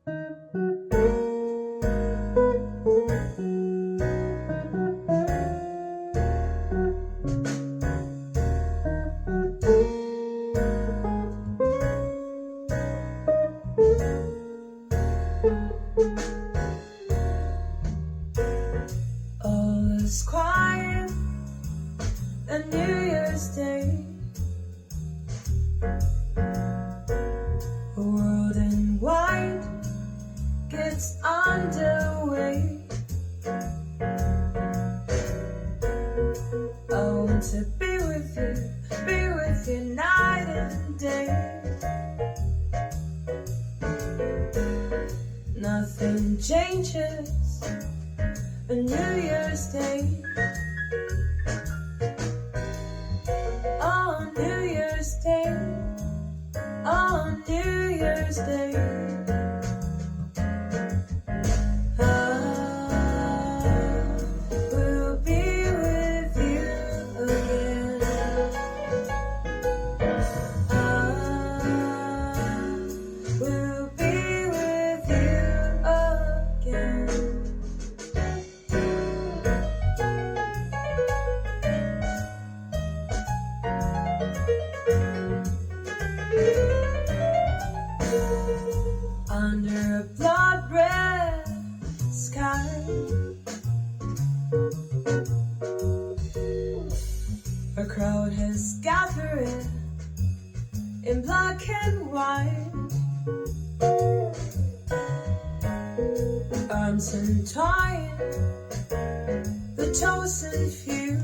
All is quiet on New Year's Day. The world in white gets underway. I want to be with you night and day. Nothing changes on New Year's Day. On New Year's Day. On New Year's Day. We'll be with you again. We'll be with you again. Under a blood red sky, a crowd has gathered in black and white, arms entwined, the chosen few.